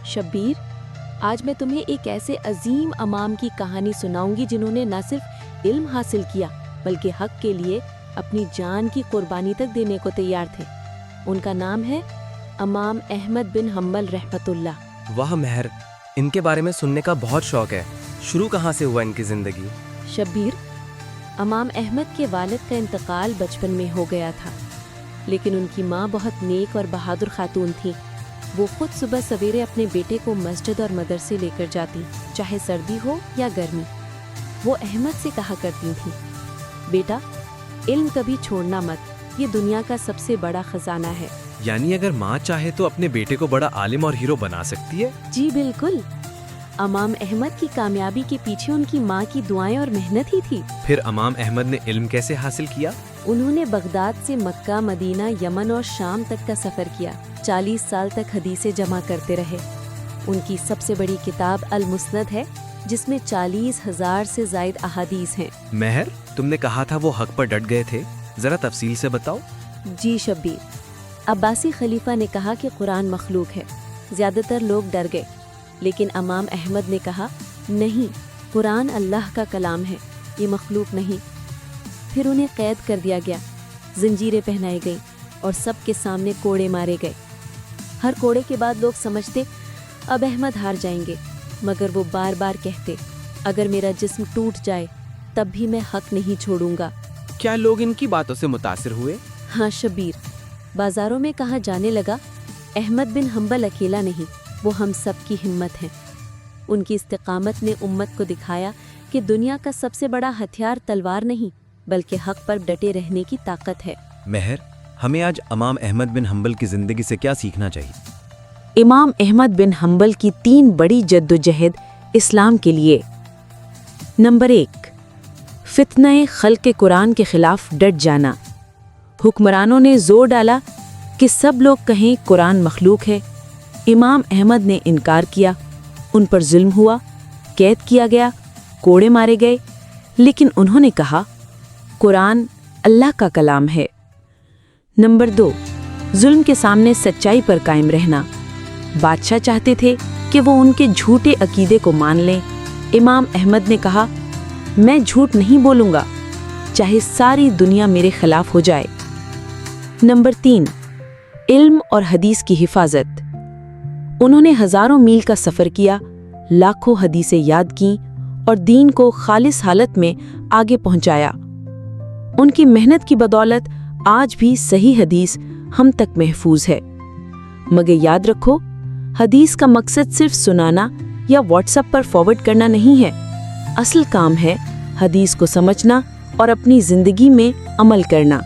شبیر، آج میں تمہیں ایک ایسے عظیم امام کی کہانی سناؤں گی جنہوں نے نہ صرف علم حاصل کیا بلکہ حق کے لیے اپنی جان کی قربانی تک دینے کو تیار تھے۔ ان کا نام ہے امام احمد بن حنبل رحمۃ اللہ۔ واہ مہر، ان کے بارے میں سننے کا بہت شوق ہے۔ شروع کہاں سے ہوا ان کی زندگی؟ شبیر، امام احمد کے والد کا انتقال بچپن میں ہو گیا تھا، لیکن ان کی ماں بہت نیک اور بہادر خاتون تھی۔ وہ خود صبح سویرے اپنے بیٹے کو مسجد اور مدرسے لے کر جاتی، چاہے سردی ہو یا گرمی۔ وہ احمد سے کہا کرتی تھیں، بیٹا علم کبھی چھوڑنا مت، یہ دنیا کا سب سے بڑا خزانہ ہے۔ یعنی اگر ماں چاہے تو اپنے بیٹے کو بڑا عالم اور ہیرو بنا سکتی ہے؟ جی بالکل، امام احمد کی کامیابی کے پیچھے ان کی ماں کی دعائیں اور محنت ہی تھی۔ پھر امام احمد نے علم کیسے حاصل کیا؟ انہوں نے بغداد سے مکہ، مدینہ، یمن اور شام تک کا سفر کیا۔ 40 سال تک حدیثیں جمع کرتے رہے۔ ان کی سب سے بڑی کتاب المسند ہے، جس میں 40,000 سے زائد احادیث ہیں۔ مہر، تم نے کہا تھا وہ حق پر ڈٹ گئے تھے، ذرا تفصیل سے بتاؤ۔ جی شبیر، عباسی خلیفہ نے کہا کہ قرآن مخلوق ہے۔ زیادہ تر لوگ ڈر گئے، لیکن امام احمد نے کہا نہیں، قرآن اللہ کا کلام ہے، یہ مخلوق نہیں۔ پھر انہیں قید کر دیا گیا، زنجیریں پہنائی گئیں اور سب کے سامنے کوڑے مارے گئے۔ ہر کوڑے کے بعد لوگ سمجھتے اب احمد ہار جائیں گے، مگر وہ بار بار کہتے اگر میرا جسم ٹوٹ جائے تب بھی میں حق نہیں چھوڑوں گا۔ کیا لوگ ان کی باتوں سے متاثر ہوئے؟ ہاں شبیر، بازاروں میں کہا جانے لگا احمد بن حنبل اکیلا نہیں، وہ ہم سب کی ہمت ہے۔ ان کی استقامت نے امت کو دکھایا کہ دنیا کا سب سے بڑا ہتھیار تلوار نہیں بلکہ حق پر ڈٹے رہنے کی طاقت ہے۔ مہر، ہمیں آج امام احمد بن حنبل کی زندگی سے کیا سیکھنا چاہیے؟ امام احمد بن حنبل کی 3 بڑی جدوجہد اسلام کے لیے۔ نمبر 1، فتنہ خلق قرآن کے خلاف ڈٹ جانا۔ حکمرانوں نے زور ڈالا کہ سب لوگ کہیں قرآن مخلوق ہے۔ امام احمد نے انکار کیا، ان پر ظلم ہوا، قید کیا گیا، کوڑے مارے گئے، لیکن انہوں نے کہا قرآن اللہ کا کلام ہے۔ نمبر 2، ظلم کے سامنے سچائی پر قائم رہنا۔ بادشاہ چاہتے تھے کہ وہ ان کے جھوٹے عقیدے کو مان لیں۔ امام احمد نے کہا میں جھوٹ نہیں بولوں گا، چاہے ساری دنیا میرے خلاف ہو جائے۔ نمبر 3، علم اور حدیث کی حفاظت۔ انہوں نے ہزاروں میل کا سفر کیا، لاکھوں حدیثیں یاد کیں اور دین کو خالص حالت میں آگے پہنچایا۔ ان کی محنت کی بدولت آج بھی صحیح حدیث ہم تک محفوظ ہے۔ مگر یاد رکھو، حدیث کا مقصد صرف سنانا یا واٹس ایپ پر فارورڈ کرنا نہیں ہے۔ اصل کام ہے حدیث کو سمجھنا اور اپنی زندگی میں عمل کرنا۔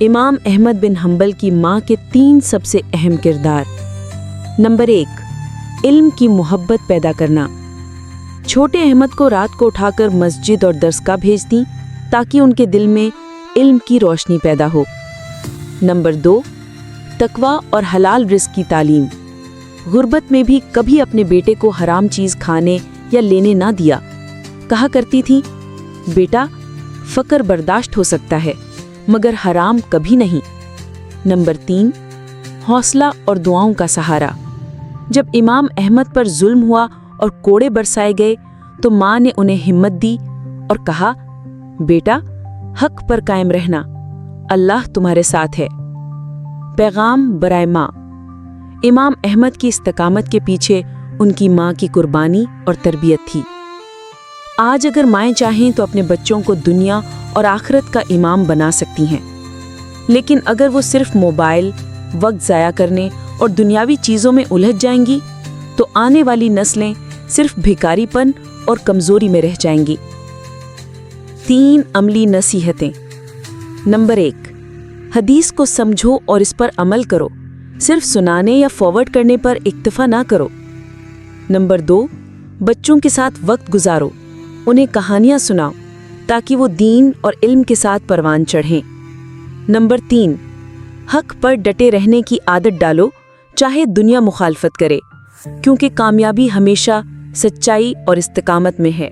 امام احمد بن حنبل کی ماں کے 3 سب سے اہم کردار۔ نمبر 1، علم کی محبت پیدا کرنا۔ چھوٹے احمد کو رات کو اٹھا کر مسجد اور درسگاہ بھیجتیں تاکہ ان کے دل میں علم کی روشنی پیدا ہو۔ نمبر 2، تقویٰ اور حلال رزق کی تعلیم۔ غربت میں بھی کبھی اپنے بیٹے کو حرام چیز کھانے یا لینے نہ دیا۔ کہا کرتی تھی بیٹا فقر برداشت ہو سکتا ہے مگر حرام کبھی نہیں۔ نمبر 3، حوصلہ اور دعاؤں کا سہارا۔ جب امام احمد پر ظلم ہوا اور کوڑے برسائے گئے تو ماں نے انہیں ہمت دی اور کہا بیٹا حق پر قائم رہنا، اللہ تمہارے ساتھ ہے۔ پیغام برائے ماں۔ امام احمد کی استقامت کے پیچھے ان کی ماں کی قربانی اور تربیت تھی۔ آج اگر مائیں چاہیں تو اپنے بچوں کو دنیا اور آخرت کا امام بنا سکتی ہیں، لیکن اگر وہ صرف موبائل، وقت ضائع کرنے اور دنیاوی چیزوں میں الجھ جائیں گی تو آنے والی نسلیں صرف بھکاری پن اور کمزوری میں رہ جائیں گی۔ 3 عملی نصیحتیں۔ نمبر 1، حدیث کو سمجھو اور اس پر عمل کرو، صرف سنانے یا فارورڈ کرنے پر اکتفا نہ کرو۔ نمبر 2، بچوں کے ساتھ وقت گزارو، انہیں کہانیاں سناؤ تاکہ وہ دین اور علم کے ساتھ پروان چڑھیں۔ نمبر 3، حق پر ڈٹے رہنے کی عادت ڈالو، چاہے دنیا مخالفت کرے، کیونکہ کامیابی ہمیشہ سچائی اور استقامت میں ہے۔